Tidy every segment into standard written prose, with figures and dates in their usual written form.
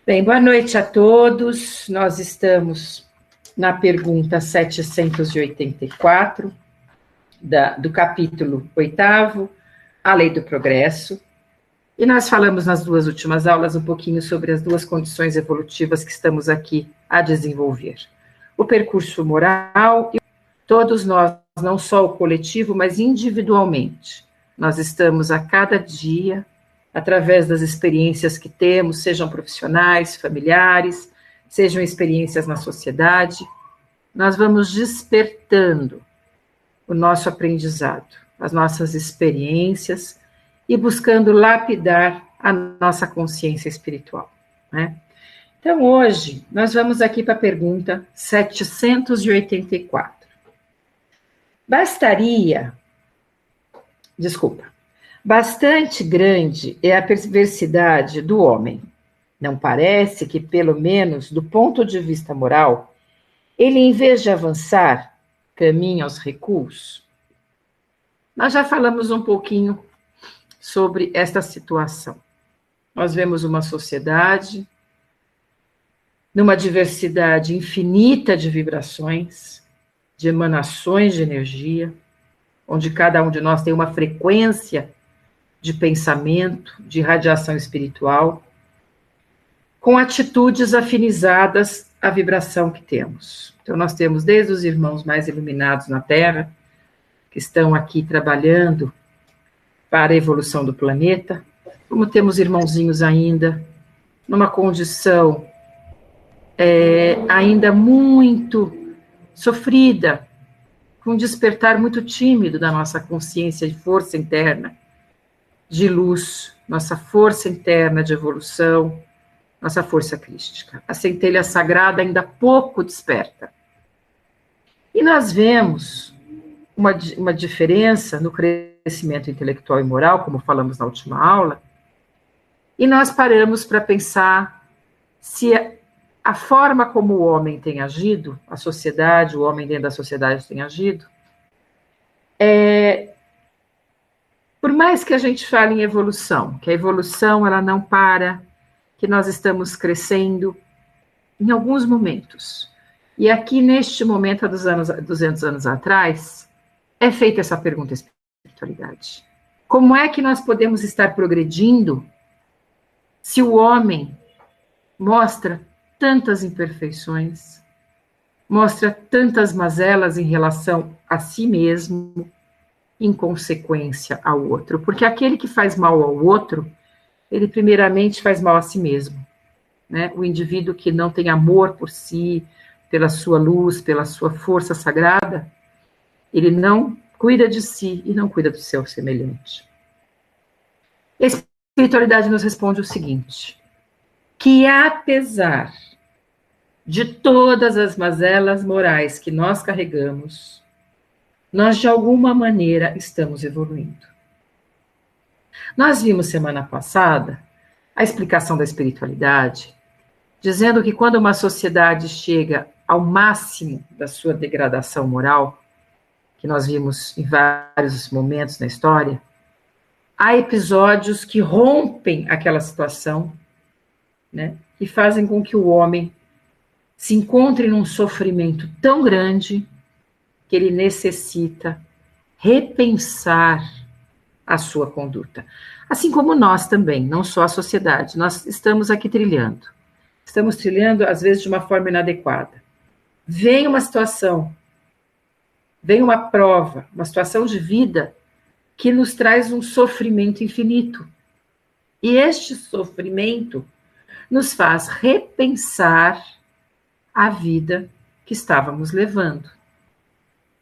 Bem, boa noite a todos. Nós estamos na pergunta 784 do capítulo 8º, a Lei do Progresso. E nós falamos nas duas últimas aulas um pouquinho sobre as duas condições evolutivas que estamos aqui a desenvolver. O percurso moral e todos nós, não só o coletivo, mas individualmente. Nós estamos a cada dia, através das experiências que temos, sejam profissionais, familiares, sejam experiências na sociedade, nós vamos despertando o nosso aprendizado, as nossas experiências e buscando lapidar a nossa consciência espiritual, né? Então, hoje, nós vamos aqui para a pergunta 784. Bastante grande é a perversidade do homem. Não parece que, pelo menos do ponto de vista moral, ele, em vez de avançar, caminha aos recuos? Nós já falamos um pouquinho sobre esta situação. Nós vemos uma sociedade numa diversidade infinita de vibrações, de emanações de energia, onde cada um de nós tem uma frequência de pensamento, de radiação espiritual, com atitudes afinizadas à vibração que temos. Então, nós temos desde os irmãos mais iluminados na Terra, que estão aqui trabalhando para a evolução do planeta, como temos irmãozinhos ainda numa condição ainda muito sofrida, com um despertar muito tímido da nossa consciência de força interna, de luz, nossa força interna de evolução, nossa força crística. A centelha sagrada ainda pouco desperta. E nós vemos uma diferença no crescimento intelectual e moral, como falamos na última aula, e nós paramos para pensar se a forma como o homem tem agido, a sociedade, o homem dentro da sociedade tem agido, por mais que a gente fale em evolução, que a evolução ela não para, que nós estamos crescendo em alguns momentos. E aqui, neste momento, há 200 anos atrás, é feita essa pergunta à espiritualidade. Como é que nós podemos estar progredindo se o homem mostra tantas imperfeições, mostra tantas mazelas em relação a si mesmo, em consequência ao outro? Porque aquele que faz mal ao outro, ele primeiramente faz mal a si mesmo, né? O indivíduo que não tem amor por si, pela sua luz, pela sua força sagrada, ele não cuida de si e não cuida do seu semelhante. A espiritualidade nos responde o seguinte, que apesar de todas as mazelas morais que nós carregamos, nós de alguma maneira estamos evoluindo. Nós vimos semana passada a explicação da espiritualidade, dizendo que quando uma sociedade chega ao máximo da sua degradação moral, que nós vimos em vários momentos na história, há episódios que rompem aquela situação, né, e fazem com que o homem se encontre num sofrimento tão grande que ele necessita repensar a sua conduta. Assim como nós também, não só a sociedade, nós estamos aqui trilhando. Estamos trilhando, às vezes, de uma forma inadequada. Vem uma situação, vem uma prova, uma situação de vida que nos traz um sofrimento infinito. E este sofrimento nos faz repensar a vida que estávamos levando,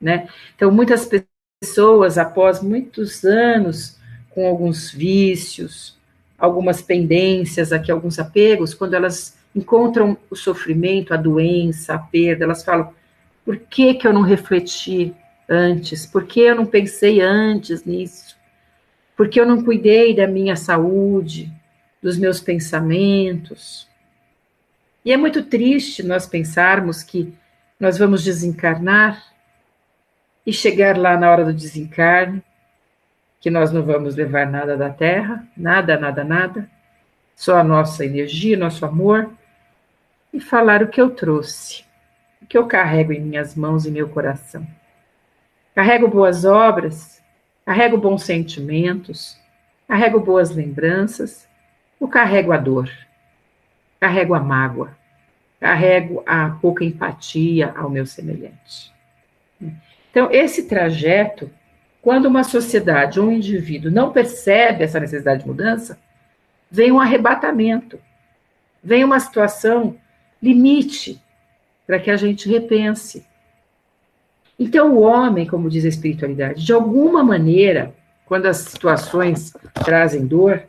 né? Então, muitas pessoas, após muitos anos com alguns vícios, algumas pendências, aqui alguns apegos, quando elas encontram o sofrimento, a doença, a perda, elas falam, por que eu não refleti antes? Por que eu não pensei antes nisso? Por que eu não cuidei da minha saúde, dos meus pensamentos? E é muito triste nós pensarmos que nós vamos desencarnar e chegar lá na hora do desencarne, que nós não vamos levar nada da Terra, nada, só a nossa energia, nosso amor, e falar o que eu trouxe, o que eu carrego em minhas mãos e meu coração. Carrego boas obras, carrego bons sentimentos, carrego boas lembranças, ou carrego a dor, carrego a mágoa, carrego a pouca empatia ao meu semelhante. Então, esse trajeto, quando uma sociedade ou um indivíduo não percebe essa necessidade de mudança, vem um arrebatamento, vem uma situação limite para que a gente repense. Então, o homem, como diz a espiritualidade, de alguma maneira, quando as situações trazem dor,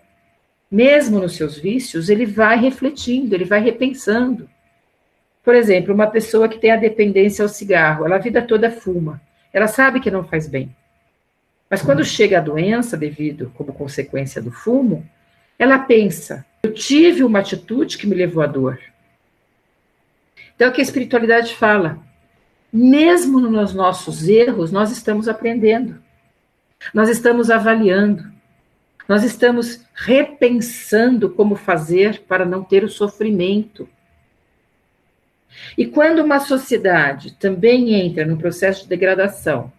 mesmo nos seus vícios, ele vai refletindo, ele vai repensando. Por exemplo, uma pessoa que tem a dependência ao cigarro, ela a vida toda fuma, ela sabe que não faz bem. Mas quando chega a doença, devido como consequência do fumo, ela pensa: eu tive uma atitude que me levou à dor. Então, é o que a espiritualidade fala. Mesmo nos nossos erros, nós estamos aprendendo, nós estamos avaliando, nós estamos repensando como fazer para não ter o sofrimento. E quando uma sociedade também entra num processo de degradação,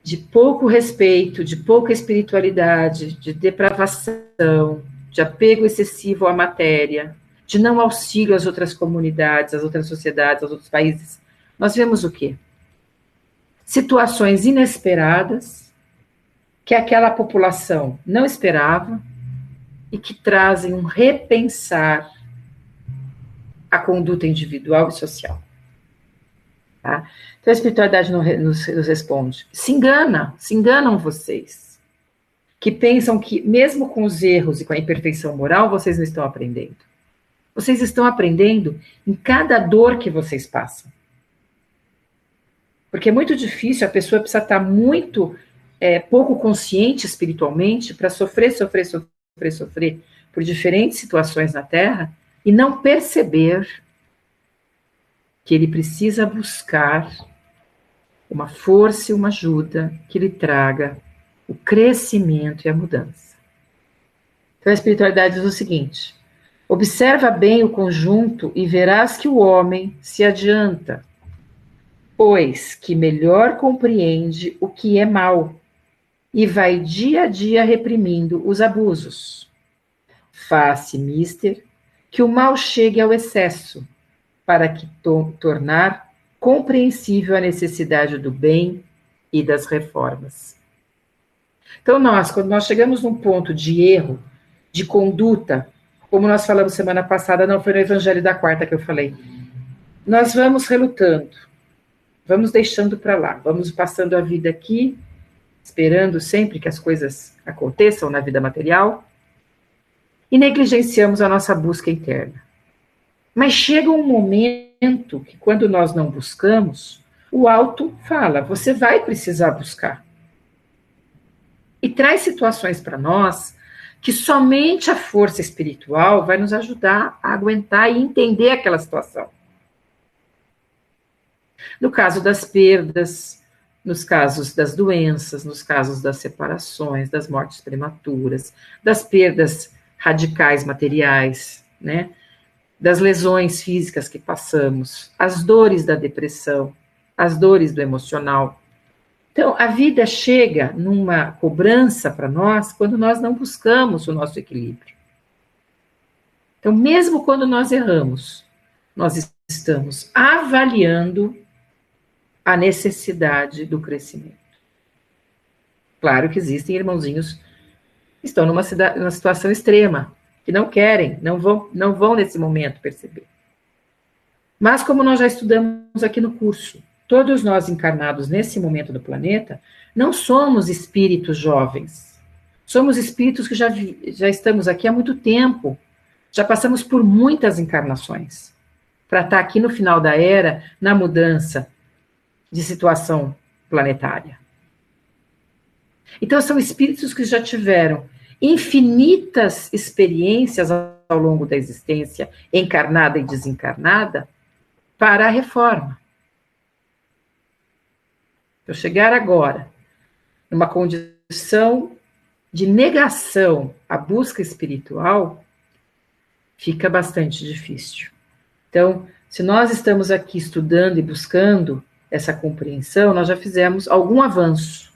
de pouco respeito, de pouca espiritualidade, de depravação, de apego excessivo à matéria, de não auxílio às outras comunidades, às outras sociedades, aos outros países, nós vemos o quê? Situações inesperadas, que aquela população não esperava e que trazem um repensar a conduta individual e social. Tá? Então a espiritualidade nos responde: se enganam vocês, que pensam que mesmo com os erros e com a imperfeição moral, vocês não estão aprendendo. Vocês estão aprendendo em cada dor que vocês passam. Porque é muito difícil, a pessoa precisa estar muito pouco consciente espiritualmente para sofrer por diferentes situações na Terra e não perceber que ele precisa buscar uma força e uma ajuda que lhe traga o crescimento e a mudança. Então a espiritualidade diz o seguinte: observa bem o conjunto e verás que o homem se adianta, pois que melhor compreende o que é mal e vai dia a dia reprimindo os abusos. Faz-se mister que o mal chegue ao excesso, para que tornar compreensível a necessidade do bem e das reformas. Então, quando nós chegamos num ponto de erro, de conduta, como nós falamos semana passada, não foi no Evangelho da Quarta que eu falei, nós vamos relutando, vamos deixando para lá, vamos passando a vida aqui, esperando sempre que as coisas aconteçam na vida material, e negligenciamos a nossa busca interna. Mas chega um momento que, quando nós não buscamos, o alto fala: você vai precisar buscar. E traz situações para nós que somente a força espiritual vai nos ajudar a aguentar e entender aquela situação. No caso das perdas, nos casos das doenças, nos casos das separações, das mortes prematuras, das perdas radicais materiais, né? Das lesões físicas que passamos, as dores da depressão, as dores do emocional. Então, a vida chega numa cobrança para nós quando nós não buscamos o nosso equilíbrio. Então, mesmo quando nós erramos, nós estamos avaliando a necessidade do crescimento. Claro que existem irmãozinhos que estão numa situação extrema, que não querem, não vão nesse momento perceber. Mas como nós já estudamos aqui no curso, todos nós encarnados nesse momento do planeta, não somos espíritos jovens. Somos espíritos que já estamos aqui há muito tempo, já passamos por muitas encarnações, para estar aqui no final da era, na mudança de situação planetária. Então são espíritos que já tiveram infinitas experiências ao longo da existência, encarnada e desencarnada, para a reforma. Eu chegar agora numa condição de negação à busca espiritual, fica bastante difícil. Então, se nós estamos aqui estudando e buscando essa compreensão, nós já fizemos algum avanço.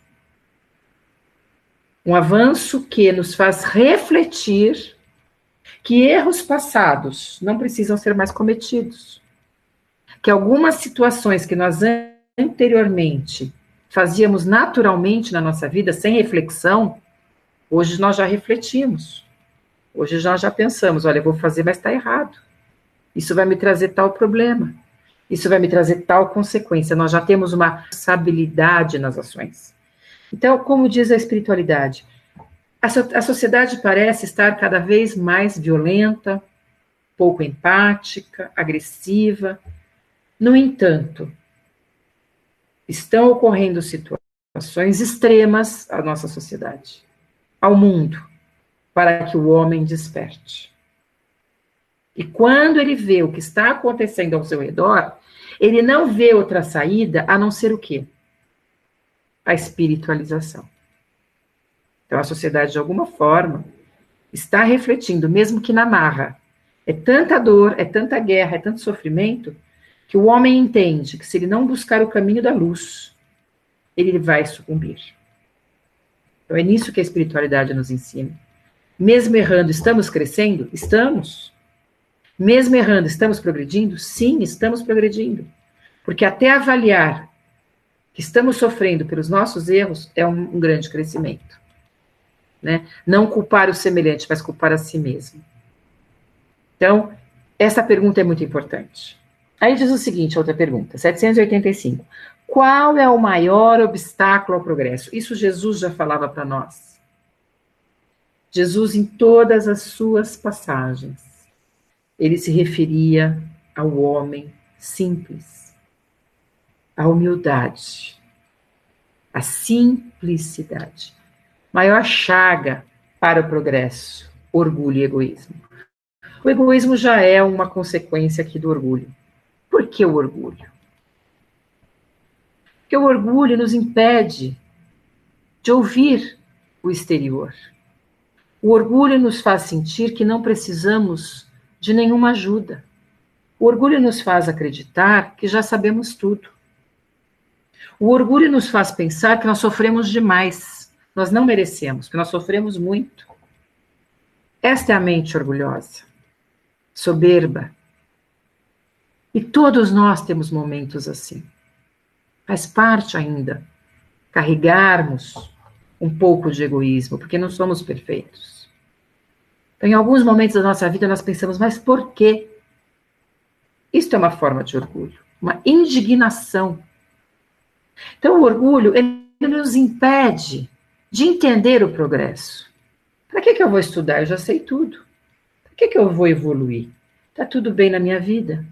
Um avanço que nos faz refletir que erros passados não precisam ser mais cometidos. Que algumas situações que nós anteriormente fazíamos naturalmente na nossa vida, sem reflexão, hoje nós já refletimos. Hoje nós já pensamos, olha, eu vou fazer, mas está errado. Isso vai me trazer tal problema. Isso vai me trazer tal consequência. Nós já temos uma responsabilidade nas ações. Então, como diz a espiritualidade, a sociedade parece estar cada vez mais violenta, pouco empática, agressiva. No entanto, estão ocorrendo situações extremas à nossa sociedade, ao mundo, para que o homem desperte. E quando ele vê o que está acontecendo ao seu redor, ele não vê outra saída a não ser o quê? A espiritualização. Então, a sociedade, de alguma forma, está refletindo, mesmo que na marra. É tanta dor, é tanta guerra, é tanto sofrimento, que o homem entende que se ele não buscar o caminho da luz, ele vai sucumbir. Então, é nisso que a espiritualidade nos ensina. Mesmo errando, estamos crescendo? Estamos. Mesmo errando, estamos progredindo? Sim, estamos progredindo. Porque até avaliar que estamos sofrendo pelos nossos erros é um grande crescimento. Né? Não culpar o semelhante, mas culpar a si mesmo. Então, essa pergunta é muito importante. Aí diz o seguinte, outra pergunta, 785. Qual é o maior obstáculo ao progresso? Isso Jesus já falava para nós. Jesus, em todas as suas passagens, ele se referia ao homem simples, à humildade, à simplicidade. Maior chaga para o progresso, orgulho e egoísmo. O egoísmo já é uma consequência aqui do orgulho. Por que o orgulho? Porque o orgulho nos impede de ouvir o exterior. O orgulho nos faz sentir que não precisamos de nenhuma ajuda. O orgulho nos faz acreditar que já sabemos tudo. O orgulho nos faz pensar que nós sofremos demais. Nós não merecemos, que nós sofremos muito. Esta é a mente orgulhosa, soberba. E todos nós temos momentos assim. Faz parte ainda carregarmos um pouco de egoísmo, porque não somos perfeitos. Então, em alguns momentos da nossa vida nós pensamos, mas por quê? Isto é uma forma de orgulho, uma indignação. Então, o orgulho, ele nos impede de entender o progresso. Para que eu vou estudar? Eu já sei tudo. Para que eu vou evoluir? Está tudo bem na minha vida.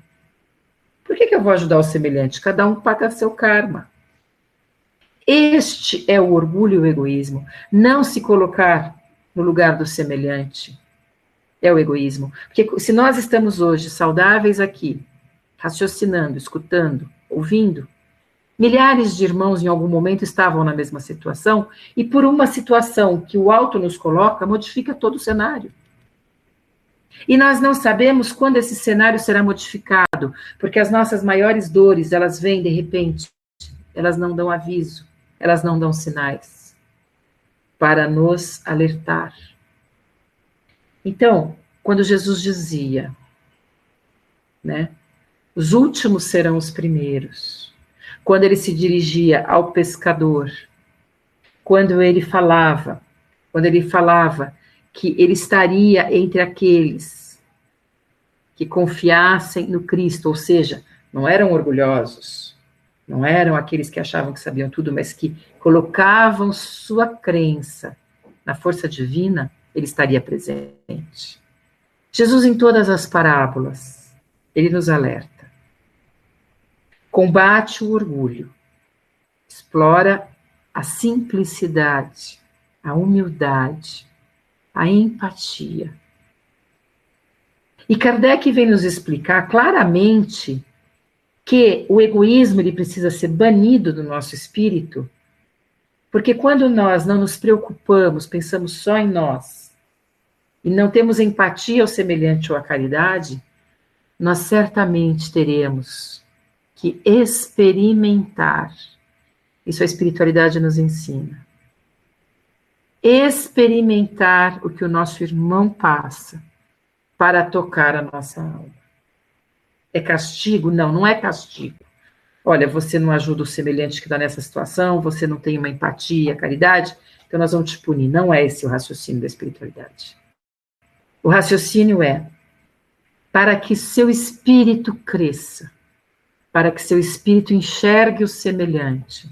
Por que eu vou ajudar o semelhante? Cada um paga seu karma. Este é o orgulho e o egoísmo. Não se colocar no lugar do semelhante é o egoísmo. Porque se nós estamos hoje saudáveis aqui, raciocinando, escutando, ouvindo, milhares de irmãos em algum momento estavam na mesma situação e por uma situação que o alto nos coloca, modifica todo o cenário. E nós não sabemos quando esse cenário será modificado, porque as nossas maiores dores, elas vêm de repente, elas não dão aviso, elas não dão sinais para nos alertar. Então, quando Jesus dizia, né, os últimos serão os primeiros, quando ele se dirigia ao pescador, quando ele falava que ele estaria entre aqueles que confiassem no Cristo, ou seja, não eram orgulhosos, não eram aqueles que achavam que sabiam tudo, mas que colocavam sua crença na força divina, ele estaria presente. Jesus, em todas as parábolas, ele nos alerta. Combate o orgulho, explora a simplicidade, a humildade, a empatia. E Kardec vem nos explicar claramente que o egoísmo ele precisa ser banido do nosso espírito Porque quando nós não nos preocupamos, pensamos só em nós, e não temos empatia ao semelhante ou à caridade, nós certamente teremos que experimentar. Isso a espiritualidade nos ensina. Experimentar o que o nosso irmão passa para tocar a nossa alma. É castigo? Não, não é castigo. Olha, você não ajuda o semelhante que está nessa situação, você não tem uma empatia, caridade, então nós vamos te punir. Não é esse o raciocínio da espiritualidade. O raciocínio é para que seu espírito cresça, para que seu espírito enxergue o semelhante.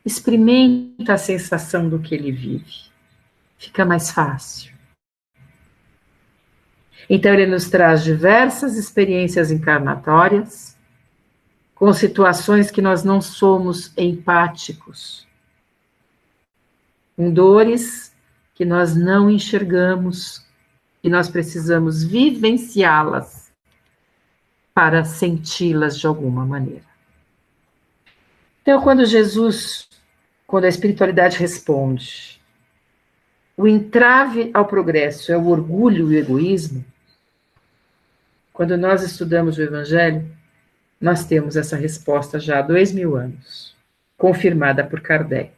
Experimenta a sensação do que ele vive. Fica mais fácil. Então ele nos traz diversas experiências encarnatórias, com situações que nós não somos empáticos, com dores que nós não enxergamos e nós precisamos vivenciá-las para senti-las de alguma maneira. Então, quando a espiritualidade responde, o entrave ao progresso é o orgulho e o egoísmo, quando nós estudamos o Evangelho, nós temos essa resposta já há 2000 anos, confirmada por Kardec.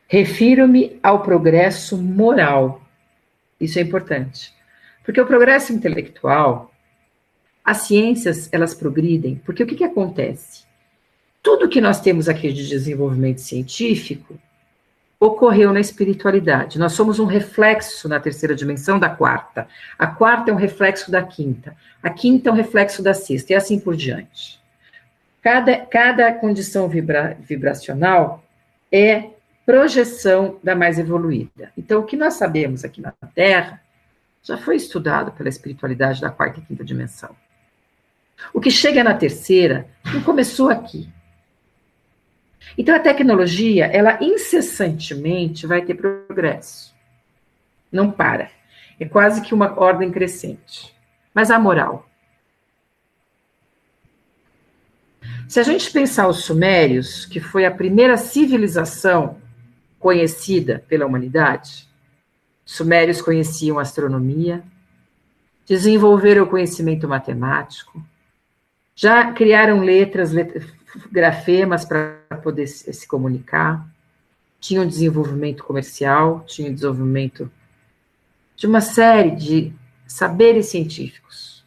Refiro-me ao progresso moral. Isso é importante. Porque o progresso intelectual, as ciências, elas progridem, porque o que acontece? Tudo que nós temos aqui de desenvolvimento científico ocorreu na espiritualidade. Nós somos um reflexo na terceira dimensão da quarta. A quarta é um reflexo da quinta. A quinta é um reflexo da sexta, e assim por diante. Cada condição vibracional é projeção da mais evoluída. Então, o que nós sabemos aqui na Terra já foi estudado pela espiritualidade da quarta e quinta dimensão. O que chega na terceira não começou aqui. Então, a tecnologia, ela incessantemente vai ter progresso. Não para. É quase que uma ordem crescente. Mas a moral? Se a gente pensar os sumérios, que foi a primeira civilização conhecida pela humanidade, os sumérios conheciam astronomia, desenvolveram o conhecimento matemático, já criaram grafemas para poder se comunicar, tinham desenvolvimento comercial, tinham desenvolvimento de uma série de saberes científicos.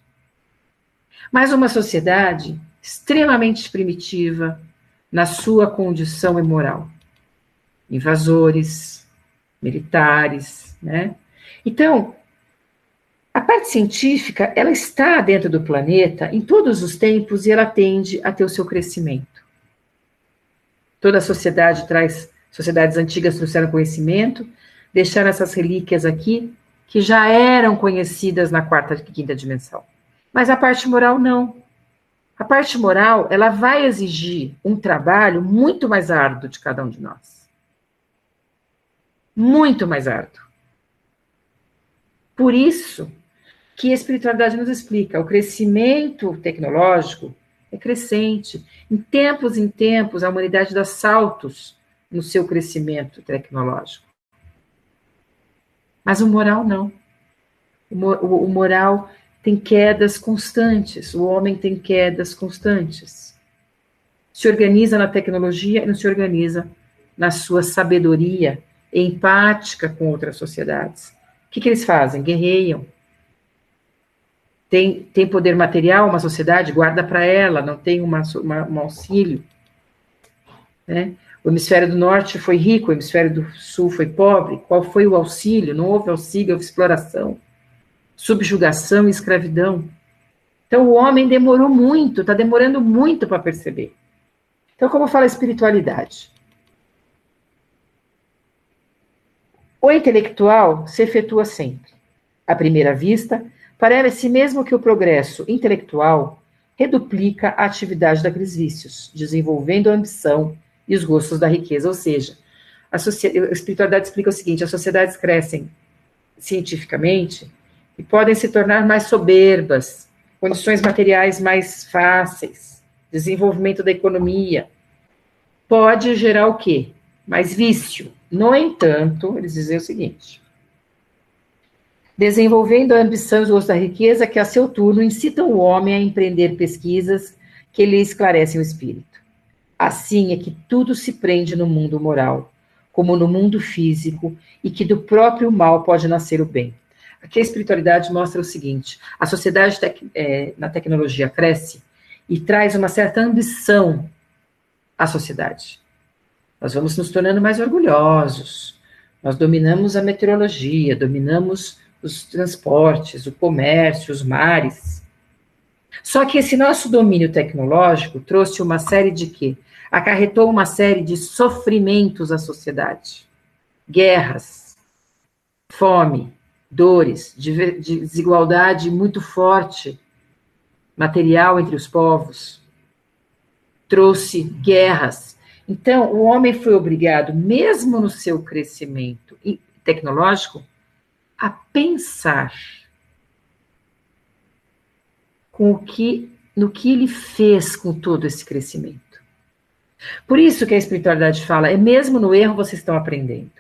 Mas uma sociedade extremamente primitiva na sua condição imoral. Invasores, militares, né? Então, a parte científica, ela está dentro do planeta em todos os tempos e ela tende a ter o seu crescimento. Toda a sociedade sociedades antigas trouxeram conhecimento, deixaram essas relíquias aqui, que já eram conhecidas na quarta e quinta dimensão. Mas a parte moral, não. A parte moral, ela vai exigir um trabalho muito mais árduo de cada um de nós. Muito mais árduo. Por isso que a espiritualidade nos explica, o crescimento tecnológico é crescente. Em tempos, a humanidade dá saltos no seu crescimento tecnológico. Mas o moral não. O moral tem quedas constantes, o homem tem quedas constantes. Se organiza na tecnologia e não se organiza na sua sabedoria empática com outras sociedades. O que eles fazem? Guerreiam. Tem poder material, uma sociedade, guarda para ela, não tem um auxílio. Né? O hemisfério do norte foi rico, o hemisfério do sul foi pobre. Qual foi o auxílio? Não houve auxílio, houve exploração, subjugação e escravidão. Então, o homem demorou muito, está demorando muito para perceber. Então, como fala a espiritualidade? O intelectual se efetua sempre. À primeira vista, parece mesmo que o progresso intelectual reduplica a atividade daqueles vícios, desenvolvendo a ambição e os gostos da riqueza. Ou seja, a espiritualidade explica o seguinte: as sociedades crescem cientificamente e podem se tornar mais soberbas, condições materiais mais fáceis, desenvolvimento da economia. pode gerar o quê? Mais vício. No entanto, eles dizem o seguinte: desenvolvendo a ambição e os gostos da riqueza, que a seu turno incitam o homem a empreender pesquisas que lhe esclarecem o espírito. Assim é que tudo se prende no mundo moral, como no mundo físico, e que do próprio mal pode nascer o bem. Aqui a espiritualidade mostra o seguinte: a sociedade na tecnologia cresce e traz uma certa ambição à sociedade. Nós vamos nos tornando mais orgulhosos, nós dominamos a meteorologia, dominamos os transportes, o comércio, os mares. Só que esse nosso domínio tecnológico trouxe uma série de quê? Acarretou uma série de sofrimentos à sociedade. Guerras, fome, dores, desigualdade muito forte, material entre os povos. Trouxe guerras. Então, o homem foi obrigado, mesmo no seu crescimento tecnológico, a pensar no que ele fez com todo esse crescimento. Por isso que a espiritualidade fala, é mesmo no erro vocês estão aprendendo.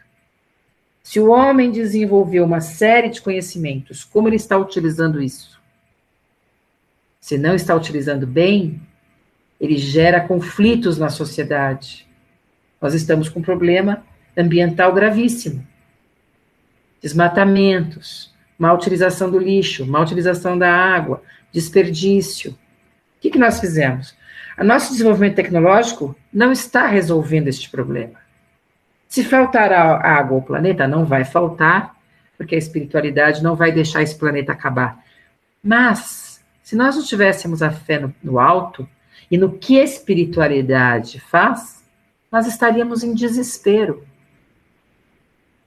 Se o homem desenvolveu uma série de conhecimentos, como ele está utilizando isso? Se não está utilizando bem, ele gera conflitos na sociedade. Nós estamos com um problema ambiental gravíssimo. Desmatamentos, má utilização do lixo, má utilização da água, desperdício. O que nós fizemos? O nosso desenvolvimento tecnológico não está resolvendo este problema. Se faltar água ao planeta, não vai faltar, porque a espiritualidade não vai deixar esse planeta acabar. Mas, se nós não tivéssemos a fé no alto, e no que a espiritualidade faz, nós estaríamos em desespero.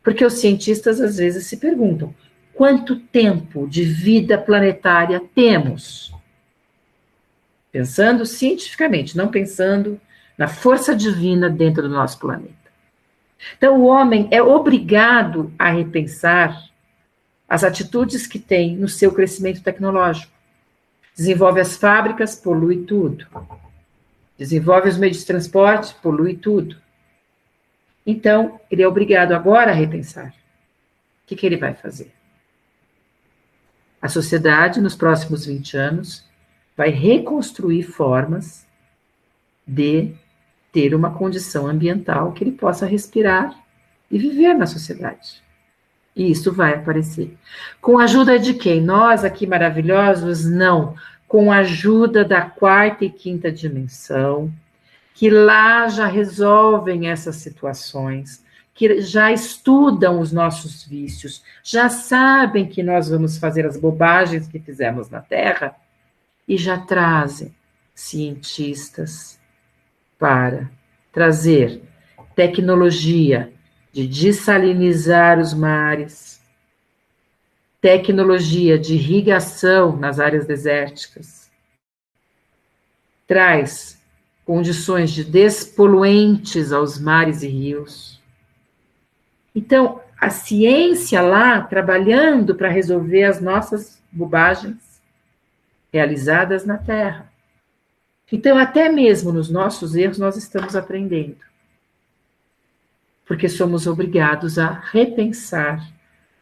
Porque os cientistas às vezes se perguntam, quanto tempo de vida planetária temos? Pensando cientificamente, não pensando na força divina dentro do nosso planeta. Então, o homem é obrigado a repensar as atitudes que tem no seu crescimento tecnológico. Desenvolve as fábricas, polui tudo. Desenvolve os meios de transporte, polui tudo. Então, ele é obrigado agora a repensar. O que ele vai fazer? A sociedade, nos próximos 20 anos, vai reconstruir formas de ter uma condição ambiental que ele possa respirar e viver na sociedade. E isso vai aparecer. Com a ajuda de quem? Nós aqui maravilhosos? Não. Com a ajuda da quarta e quinta dimensão, que lá já resolvem essas situações, que já estudam os nossos vícios, já sabem que nós vamos fazer as bobagens que fizemos na Terra, e já trazem cientistas para trazer tecnologia de dessalinizar os mares, tecnologia de irrigação nas áreas desérticas, traz condições de despoluentes aos mares e rios. Então, a ciência lá, trabalhando para resolver as nossas bobagens realizadas na Terra. Então, até mesmo nos nossos erros, nós estamos aprendendo. Porque somos obrigados a repensar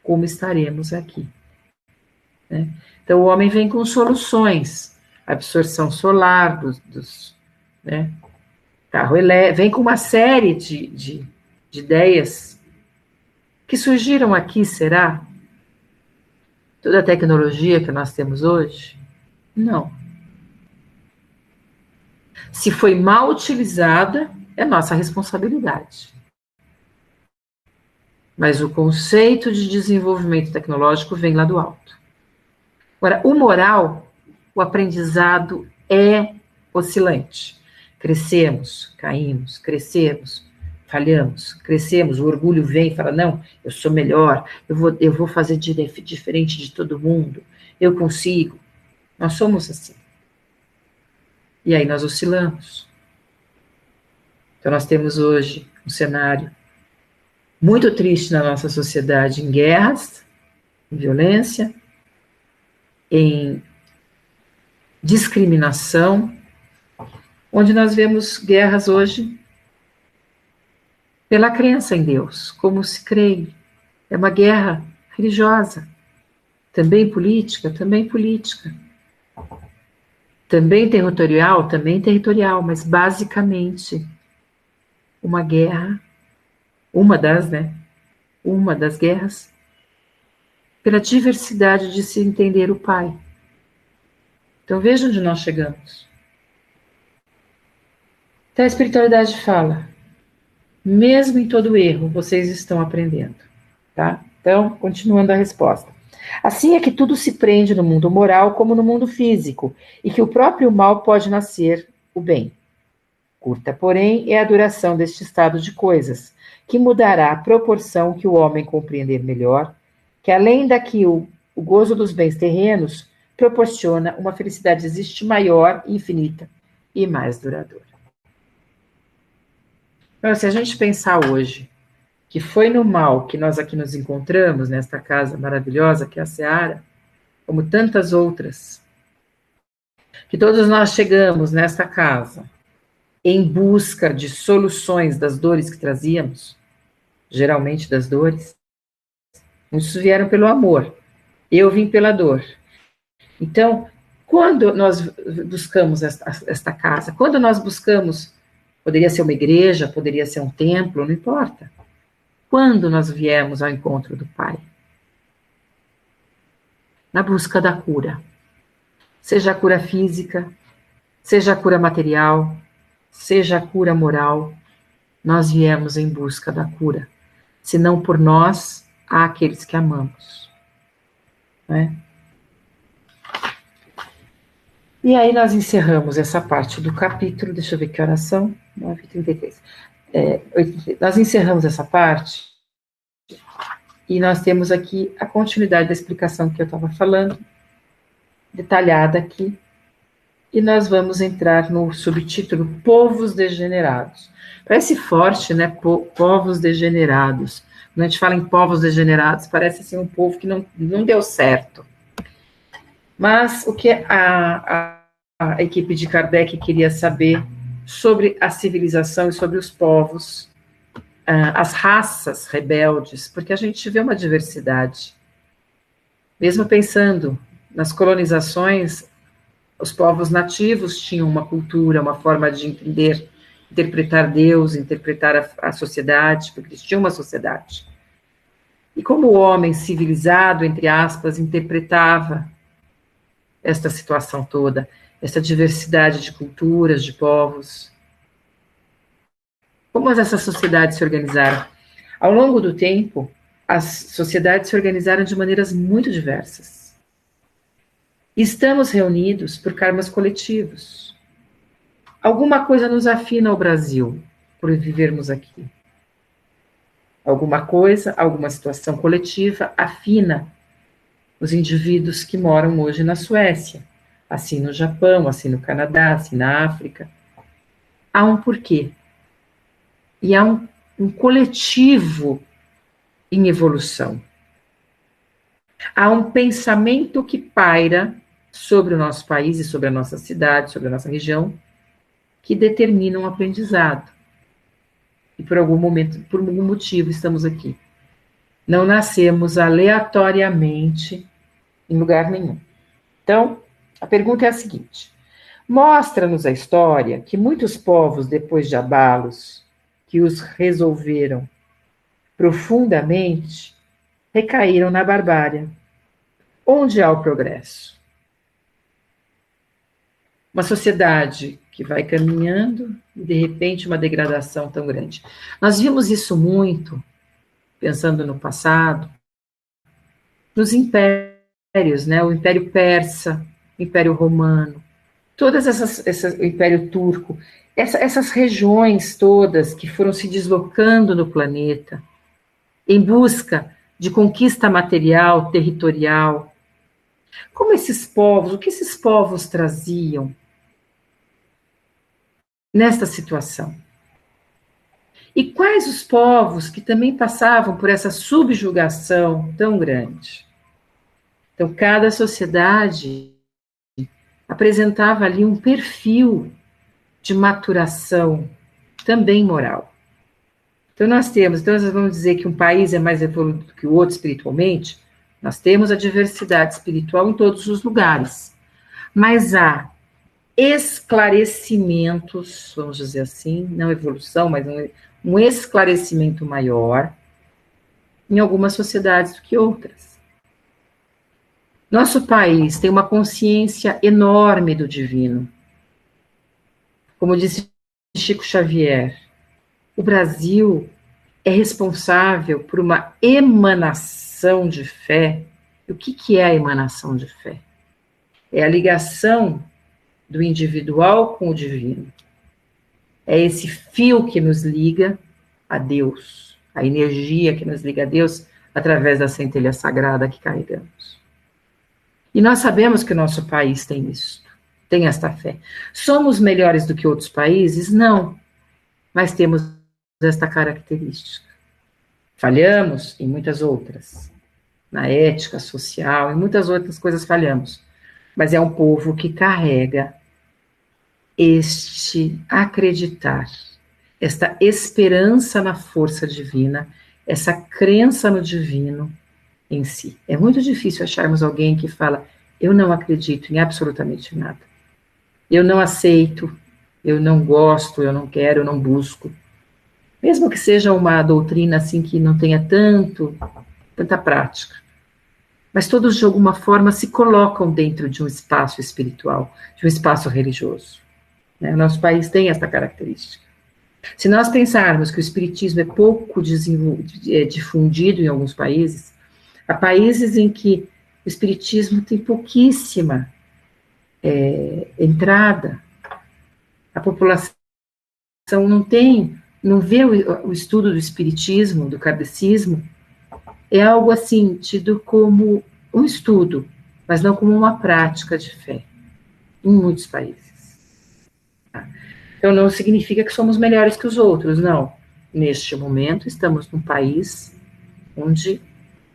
como estaremos aqui. Né? Então, o homem vem com soluções, absorção solar, né? Carro elétrico, vem com uma série de ideias que surgiram aqui, será? Toda a tecnologia que nós temos hoje? Não. Se foi mal utilizada, é nossa responsabilidade. Mas o conceito de desenvolvimento tecnológico vem lá do alto. Agora, o moral, o aprendizado é oscilante. Crescemos, caímos, crescemos, falhamos, crescemos, o orgulho vem e fala, não, eu sou melhor, eu vou fazer diferente de todo mundo, eu consigo. Nós somos assim. E aí nós oscilamos. Então nós temos hoje um cenário muito triste na nossa sociedade, em guerras, em violência, em discriminação, onde nós vemos guerras hoje pela crença em Deus, como se crê. É uma guerra religiosa, também política, também política. Também territorial, mas basicamente uma guerra, uma das, né? Uma das guerras pela diversidade de se entender o Pai. Então veja onde nós chegamos. Então a espiritualidade fala, mesmo em todo erro, vocês estão aprendendo, tá? Então, continuando a resposta. Assim é que tudo se prende no mundo moral como no mundo físico, e que o próprio mal pode nascer o bem. Curta, porém, é a duração deste estado de coisas, que mudará à proporção que o homem compreender melhor, que além daqui o gozo dos bens terrenos proporciona uma felicidade existe maior, infinita e mais duradoura. Então, se a gente pensar hoje que foi no mal que nós aqui nos encontramos, nesta casa maravilhosa que é a Seara, como tantas outras, que todos nós chegamos nesta casa em busca de soluções das dores que trazíamos, geralmente das dores, muitos vieram pelo amor, eu vim pela dor. Então, quando nós buscamos esta casa, quando nós buscamos, poderia ser uma igreja, poderia ser um templo, não importa. Quando nós viemos ao encontro do Pai? Na busca da cura. Seja a cura física, seja a cura material, seja a cura moral, nós viemos em busca da cura. Se não por nós, há aqueles que amamos. Né? E aí nós encerramos essa parte do capítulo, deixa eu ver que horas são, 9h33. Nós encerramos essa parte e nós temos aqui a continuidade da explicação que eu estava falando, detalhada aqui, e nós vamos entrar no subtítulo Povos Degenerados. Parece forte, né? Povos degenerados. Quando a gente fala em povos degenerados, parece assim um povo que não deu certo. Mas o que a equipe de Kardec queria saber sobre a civilização e sobre os povos, as raças rebeldes, porque a gente vê uma diversidade. Mesmo pensando nas colonizações, os povos nativos tinham uma cultura, uma forma de entender, interpretar Deus, interpretar a sociedade, porque eles tinham uma sociedade. E como o homem civilizado, entre aspas, interpretava esta situação toda, essa diversidade de culturas, de povos. Como essas sociedades se organizaram? Ao longo do tempo, as sociedades se organizaram de maneiras muito diversas. Estamos reunidos por karmas coletivos. Alguma coisa nos afina ao Brasil, por vivermos aqui. Alguma coisa, alguma situação coletiva afina os indivíduos que moram hoje na Suécia, assim no Japão, assim no Canadá, assim na África. Há um porquê. E há um coletivo em evolução. Há um pensamento que paira sobre o nosso país e sobre a nossa cidade, sobre a nossa região, que determina um aprendizado. E por algum momento, por algum motivo, estamos aqui. Não nascemos aleatoriamente em lugar nenhum. Então, a pergunta é a seguinte: mostra-nos a história que muitos povos, depois de abalos que os resolveram profundamente, recaíram na barbárie. Onde há o progresso? Uma sociedade que vai caminhando e, de repente, uma degradação tão grande. Nós vimos isso muito, pensando no passado, nos impérios, né? O Império Persa, o Império Romano, todas o Império Turco, essas regiões todas que foram se deslocando no planeta em busca de conquista material, territorial. Como esses povos, o que esses povos traziam nesta situação? E quais os povos que também passavam por essa subjugação tão grande? Então, cada sociedade apresentava ali um perfil de maturação, também moral. Então nós vamos dizer que um país é mais evoluído do que o outro espiritualmente, nós temos a diversidade espiritual em todos os lugares, mas há esclarecimentos, vamos dizer assim, não evolução, mas um esclarecimento maior em algumas sociedades do que outras. Nosso país tem uma consciência enorme do divino. Como disse Chico Xavier, o Brasil é responsável por uma emanação de fé. E o que é a emanação de fé? É a ligação do individual com o divino. É esse fio que nos liga a Deus, a energia que nos liga a Deus através da centelha sagrada que carregamos. E nós sabemos que o nosso país tem isso, tem esta fé. Somos melhores do que outros países? Não, mas temos esta característica. Falhamos em muitas outras, na ética social, em muitas outras coisas falhamos, mas é um povo que carrega este acreditar, esta esperança na força divina, essa crença no divino em si. É muito difícil acharmos alguém que fala, eu não acredito em absolutamente nada. Eu não aceito, eu não gosto, eu não quero, eu não busco. Mesmo que seja uma doutrina assim que não tenha tanta prática. Mas todos de alguma forma se colocam dentro de um espaço espiritual, de um espaço religioso. O nosso país tem essa característica. Se nós pensarmos que o espiritismo é pouco difundido em alguns países, há países em que o espiritismo tem pouquíssima entrada, a população não vê o estudo do espiritismo, do kardecismo, é algo assim, tido como um estudo, mas não como uma prática de fé, em muitos países. Então não significa que somos melhores que os outros, não. Neste momento estamos num país onde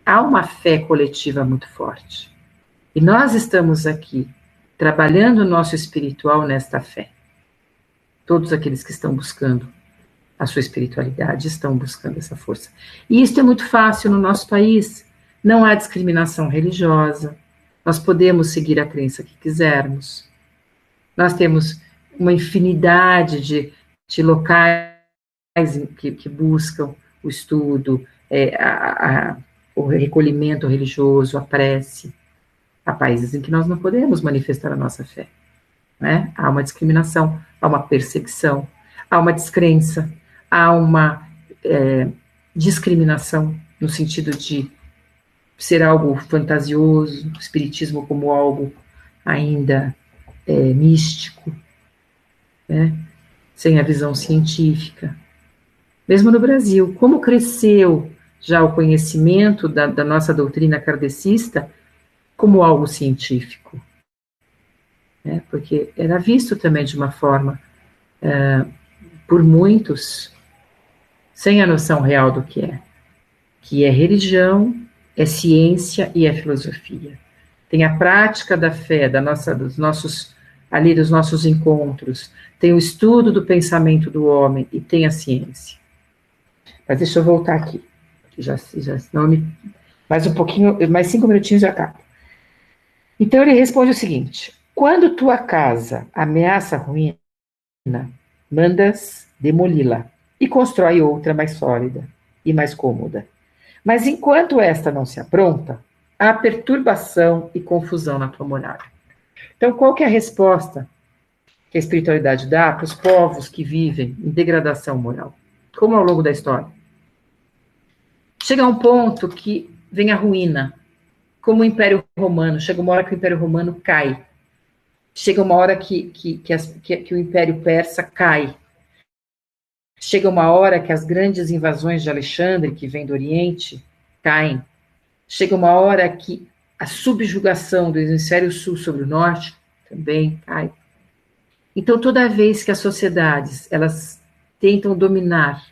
há uma fé coletiva muito forte. E nós estamos aqui trabalhando o nosso espiritual nesta fé. Todos aqueles que estão buscando a sua espiritualidade estão buscando essa força. E isso é muito fácil no nosso país. Não há discriminação religiosa. Nós podemos seguir a crença que quisermos. Nós temos uma infinidade de locais que buscam o estudo, o recolhimento religioso, a prece. Há países em que nós não podemos manifestar a nossa fé. Né? Há uma discriminação, há uma perseguição, há uma descrença, há uma discriminação no sentido de ser algo fantasioso, o espiritismo como algo ainda místico, né? Sem a visão científica. Mesmo no Brasil, como cresceu já o conhecimento da nossa doutrina kardecista como algo científico, né? Porque era visto também de uma forma, por muitos, sem a noção real do que é religião, é ciência e é filosofia. Tem a prática da fé, dos nossos encontros, tem o estudo do pensamento do homem e tem a ciência. Mas deixa eu voltar aqui, que mais um pouquinho, mais 5 minutinhos e já acabo. Então ele responde o seguinte: quando tua casa ameaça a ruína, mandas demoli-la e constrói outra mais sólida e mais cômoda. Mas enquanto esta não se apronta, há perturbação e confusão na tua morada. Então, qual que é a resposta que a espiritualidade dá para os povos que vivem em degradação moral? Como ao longo da história? Chega a um ponto que vem a ruína, como o Império Romano. Chega uma hora que o Império Romano cai. Chega uma hora que o Império Persa cai. Chega uma hora que as grandes invasões de Alexandre, que vem do Oriente, caem. Chega uma hora que a subjugação do hemisfério sul sobre o norte também cai. Então, toda vez que as sociedades elas tentam dominar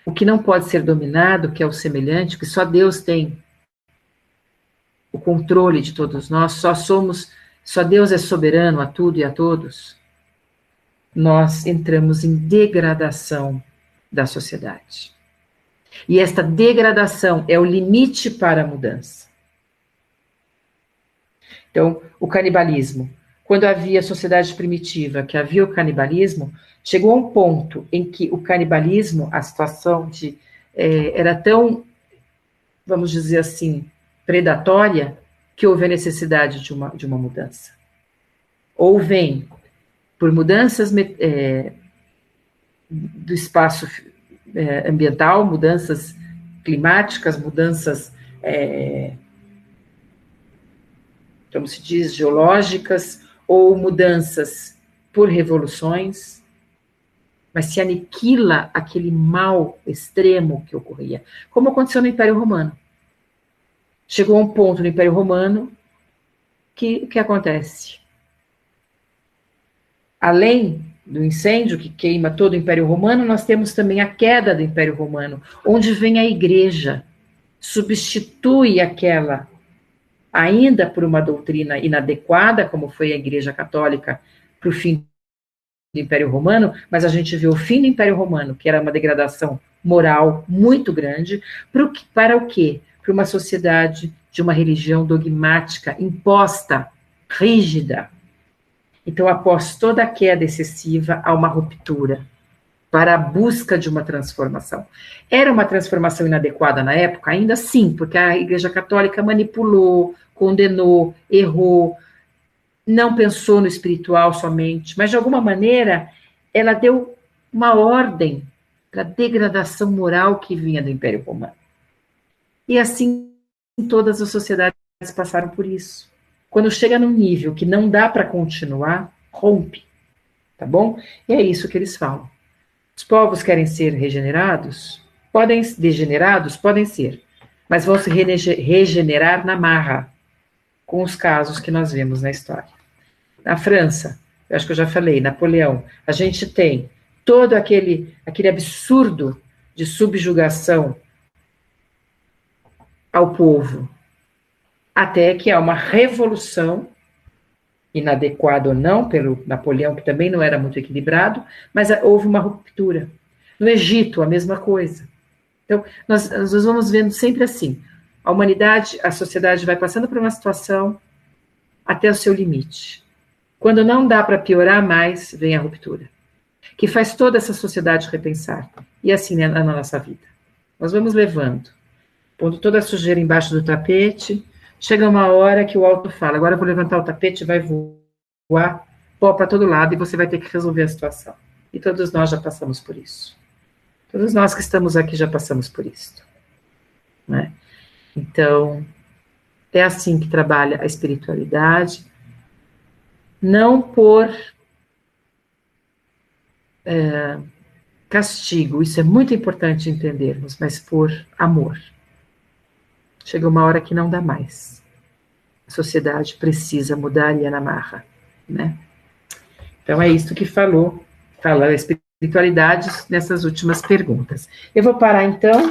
o que não pode ser dominado, que é o semelhante, que só Deus tem o controle de todos nós, só Deus é soberano a tudo e a todos, nós entramos em degradação da sociedade. E esta degradação é o limite para a mudança. Então, o canibalismo. Quando havia sociedade primitiva, que havia o canibalismo, chegou a um ponto em que o canibalismo, a situação era tão, vamos dizer assim, predatória, que houve a necessidade de uma mudança. Ou vem por mudanças do espaço ambiental, mudanças climáticas, mudanças, como se diz, geológicas, ou mudanças por revoluções, mas se aniquila aquele mal extremo que ocorria, como aconteceu no Império Romano. Chegou a um ponto no Império Romano que o que acontece? Além do incêndio que queima todo o Império Romano, nós temos também a queda do Império Romano, onde vem a igreja, substitui aquela, ainda por uma doutrina inadequada, como foi a Igreja Católica, para o fim do Império Romano, mas a gente vê o fim do Império Romano, que era uma degradação moral muito grande, para o quê? Para uma sociedade de uma religião dogmática, imposta, rígida. Então, após toda a queda excessiva, há uma ruptura para a busca de uma transformação. Era uma transformação inadequada na época? Ainda sim, porque a Igreja Católica manipulou, condenou, errou, não pensou no espiritual somente, mas de alguma maneira ela deu uma ordem para a degradação moral que vinha do Império Romano. E assim todas as sociedades passaram por isso. Quando chega num nível que não dá para continuar, rompe, tá bom? E é isso que eles falam. Os povos querem ser regenerados? Degenerados? Podem ser, mas vão se regenerar na marra, com os casos que nós vemos na história. Na França, eu acho que eu já falei, Napoleão, a gente tem todo aquele absurdo de subjugação ao povo, até que há uma revolução, inadequada ou não, pelo Napoleão, que também não era muito equilibrado, mas houve uma ruptura. No Egito, a mesma coisa. Então, nós vamos vendo sempre assim, a humanidade, a sociedade vai passando por uma situação até o seu limite. Quando não dá para piorar mais, vem a ruptura, que faz toda essa sociedade repensar. E assim é na nossa vida. Nós vamos levando, pondo toda a sujeira embaixo do tapete, chega uma hora que o alto fala, agora eu vou levantar o tapete, vai voar pó para todo lado e você vai ter que resolver a situação. E todos nós já passamos por isso. Todos nós que estamos aqui já passamos por isso. Né? Então, é assim que trabalha a espiritualidade, não por castigo, isso é muito importante entendermos, mas por amor. Chega uma hora que não dá mais. A sociedade precisa mudar e é na marra, né? Então é isso que fala a espiritualidade nessas últimas perguntas. Eu vou parar então,